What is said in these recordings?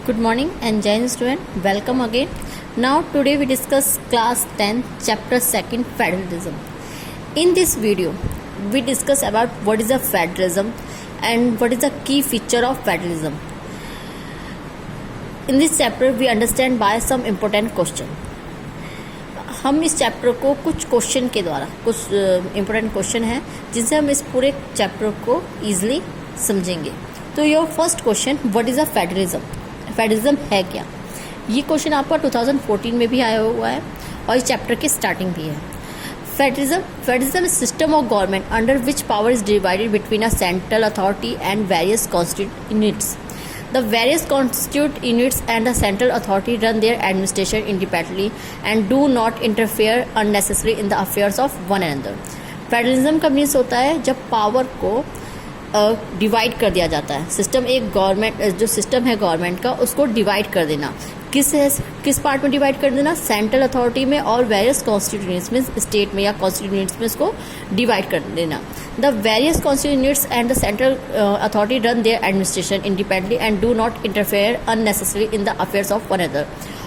Good morning and Jai Hind student. Welcome again. Now today we discuss class 10 chapter 2 federalism. In this video we discuss about what is a federalism and what is the key feature of federalism. In this chapter we understand by some important question. हम इस chapter को कुछ question के द्वारा कुछ important question हैं जिनसे हम इस पूरे चैप्टर को ईजिली समझेंगे. तो your first question, what is a federalism? Federalism है क्या? ये क्वेश्चन आपका 2014 में भी आया हुआ है और इस चैप्टर की स्टार्टिंग भी है. Federalism is system of government under which power is divided between a central authority and various constitute units. The various constituent units and the central authority run their administration independently and do not interfere unnecessarily in the affairs of one another. Federalism का means होता है जब power को divide कर दिया जाता है. System एक गवर्नमेंट जो सिस्टम है गवर्नमेंट का उसको डिवाइड कर देना. किस पार्ट में डिवाइड कर देना? सेंट्रल अथॉरिटी में और वेरियस कॉन्स्टिट्यूएंट्स में, स्टेट में या कॉन्स्टिट्यूएंट्स में इसको डिवाइड कर देना. The various constituents and the central authority run their administration independently and do not interfere unnecessary in the affairs of one other.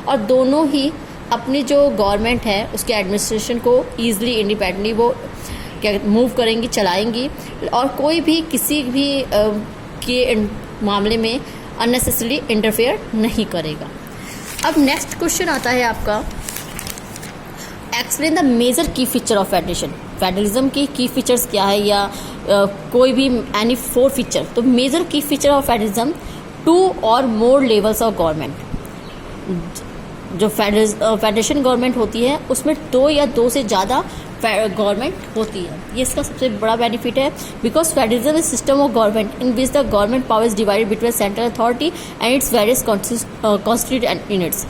और दोनों ही अपनी जो गवर्नमेंट है उसके एडमिनिस्ट्रेशन को ईजिली इंडिपेंडेंटली वो क्या मूव करेंगी, चलाएंगी और कोई भी किसी भी के मामले में अननेसेसरी इंटरफेयर नहीं करेगा. अब नेक्स्ट क्वेश्चन आता है आपका, एक्सप्लेन द मेजर की फीचर ऑफ फेडरेशन. फेडरलिज्म की की फीचर्स क्या है या कोई भी एनी 4 फीचर. तो मेजर की फीचर ऑफ फेडरलिज्म, 2 और मोर लेवल्स ऑफ गवर्नमेंट. जो फेडरेशन गवर्नमेंट होती है उसमें 2 या 2 से ज़्यादा गवर्नमेंट होती है. ये इसका सबसे बड़ा बेनिफिट है because federalism is system of government in which the government power is divided between central authority and its various constituent units.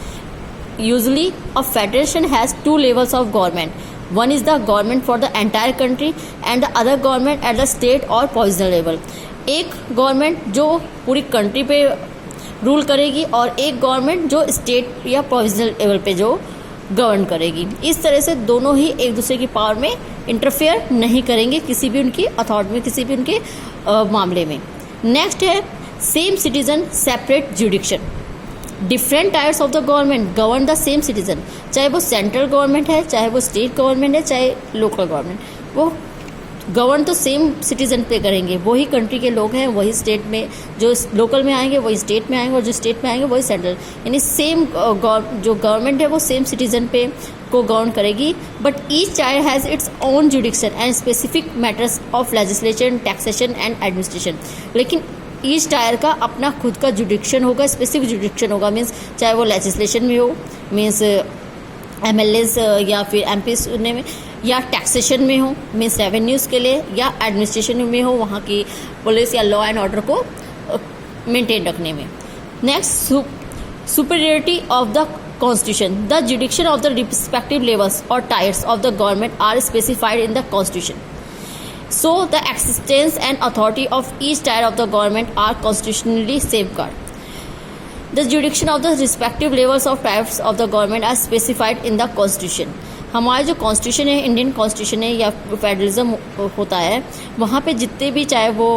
Usually, a federation has 2 levels of government. One is the government for the entire country and the other government at the state or provincial level. एक government जो पूरी country पे rule करेगी और एक government जो state या provincial level पे जो गवर्न करेगी. इस तरह से दोनों ही एक दूसरे की पावर में इंटरफेयर नहीं करेंगे किसी भी उनकी अथॉरिटी में, किसी भी उनके मामले में. नेक्स्ट है same citizen separate जुडिक्शन. Different tyres of the government govern the same citizen. चाहे वो सेंट्रल गवर्नमेंट है, चाहे वो स्टेट गवर्नमेंट है, चाहे लोकल गवर्नमेंट, वो गवर्न तो सेम सिटीजन पे करेंगे. वही कंट्री के लोग हैं, वही स्टेट में जो लोकल में आएंगे वही स्टेट में आएंगे और जो स्टेट में आएंगे वही सेंट्रल. यानी सेम जो गवर्नमेंट है वो सेम सिटीजन पे को गवर्न करेगी. But each tyre has its own जुडिक्शन and specific matters of legislation, taxation and administration. लेकिन ईच टायर का अपना खुद का जुडिक्शन होगा, स्पेसिफिक जुडिक्शन होगा. मीन्स चाहे वो लेजिस्लेशन में हो, मीन्स MLAs या फिर MPs चुनने में, या टैक्सेशन में हो मीन्स रेवेन्यूज़ के लिए, या एडमिनिस्ट्रेशन में हो वहाँ की पुलिस या लॉ एंड ऑर्डर को मेंटेन रखने में. Next, superiority of the constitution. The jurisdiction of the respective levels और tiers of the government are specified in the constitution. So the existence and authority of each tier of the government are constitutionally safeguarded. The jurisdiction of the respective levels of tiers of the government are specified in the constitution. हमारा जो constitution है, Indian constitution है या federalism होता है, वहाँ पे जितने भी चाहे वो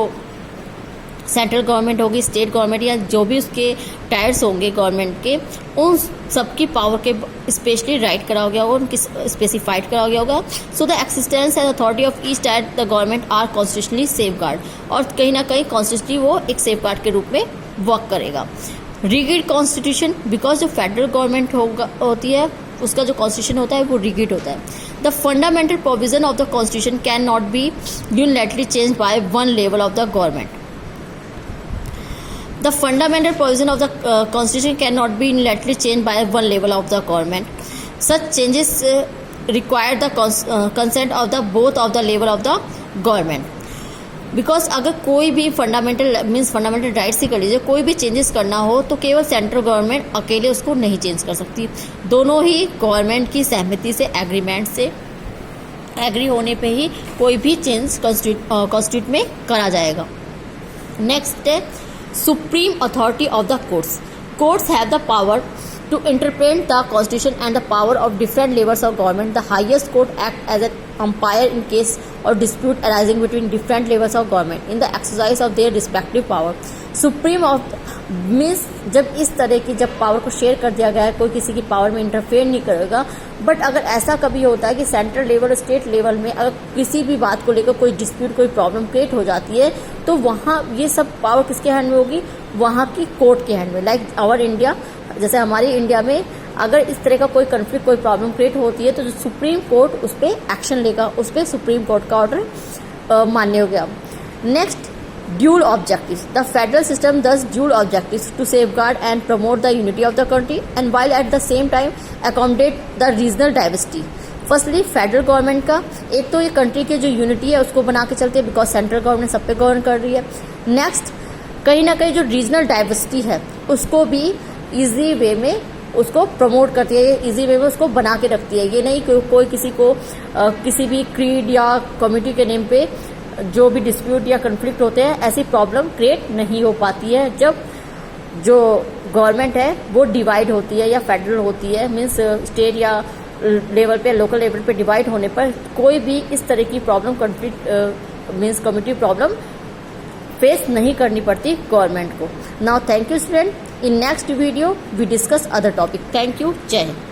सेंट्रल गवर्नमेंट होगी, स्टेट गवर्नमेंट या जो भी उसके टायर्स होंगे गवर्नमेंट के, उन सबकी पावर के स्पेशली राइट करा गया होगा, उनकी स्पेसिफाइड करा गया होगा. So the existence and authority of each tier the government are constitutionally safeguard. और कहीं ना कहीं कॉन्स्टिट्यूशनली वो एक सेफ गार्ड के रूप में वर्क करेगा. रिगिड कॉन्स्टिट्यूशन, बिकॉज जो फेडरल गवर्नमेंट होती है उसका जो कॉन्स्टिट्यूशन होता है वो रिगिड होता है. The fundamental provision of the constitution can not be unilaterally change by one level of the government. The fundamental provision of the Constitution cannot be unilaterally changed by one level of the government. Such changes require the consent of the both of the level of the government. Because अगर कोई भी fundamental rights ही कर लीजिए, कोई भी changes करना हो तो केवल सेंट्रल गवर्नमेंट अकेले उसको नहीं चेंज कर सकती. दोनों ही गवर्नमेंट की सहमति से, एग्रीमेंट से एग्री होने पे ही कोई भी चेंज कॉन्स्टिट्यूट में करा जाएगा. नेक्स्ट है supreme authority of the courts. Courts have the power to interpret the constitution and the power of different levels of government. The highest court act as an umpire in case or dispute arising between different levels of government in the exercise of their respective power. Supreme of means जब इस तरह की जब power को share कर दिया गया है, कोई किसी की पावर में इंटरफेयर नहीं करेगा। बट अगर ऐसा कभी होता है कि सेंट्रल लेवल और स्टेट लेवल में अगर किसी भी बात को लेकर कोई डिस्प्यूट, कोई प्रॉब्लम क्रिएट हो जाती है, तो वहाँ ये सब पावर किसके हैंड में होगी? वहाँ की कोर्ट के हैंड में। लाइक आवर इंडिया, जैसे हमारी इंडिया में अगर इस तरह का कोई कंफ्लिक्ट, कोई प्रॉब्लम क्रिएट होती है, तो जो सुप्रीम कोर्ट उस पर एक्शन लेगा, उस पर सुप्रीम कोर्ट का ऑर्डर मान्य हो गया। Next, dual objectives. The federal system does dual objectives to safeguard and promote the unity of the country and while at the same time accommodate the regional diversity. Firstly federal government का एक तो ये country के जो unity है उसको बना के चलते हैं, बिकॉज सेंट्रल गवर्नमेंट सब पे गवर्न कर रही है। नेक्स्ट, कहीं ना कहीं जो रीजनल डाइवर्सिटी है उसको भी इजी वे में उसको प्रमोट करती है, इजी वे में उसको बना के रखती है। ये नहीं कि कोई किसी को किसी भी क्रीड या कम्युनिटी के नेम पे जो भी डिस्प्यूट या कन्फ्लिक्ट होते हैं, ऐसी प्रॉब्लम क्रिएट नहीं हो पाती है जब जो गवर्नमेंट है वो डिवाइड होती है या फेडरल होती है। मीन्स स्टेट या लेवल पे, लोकल लेवल पे डिवाइड होने पर कोई भी इस तरह की problem, conflict means community problem face नहीं करनी पड़ती गवर्नमेंट को। Now thank you student. In next video we discuss other topic. Thank you. जय हिंद।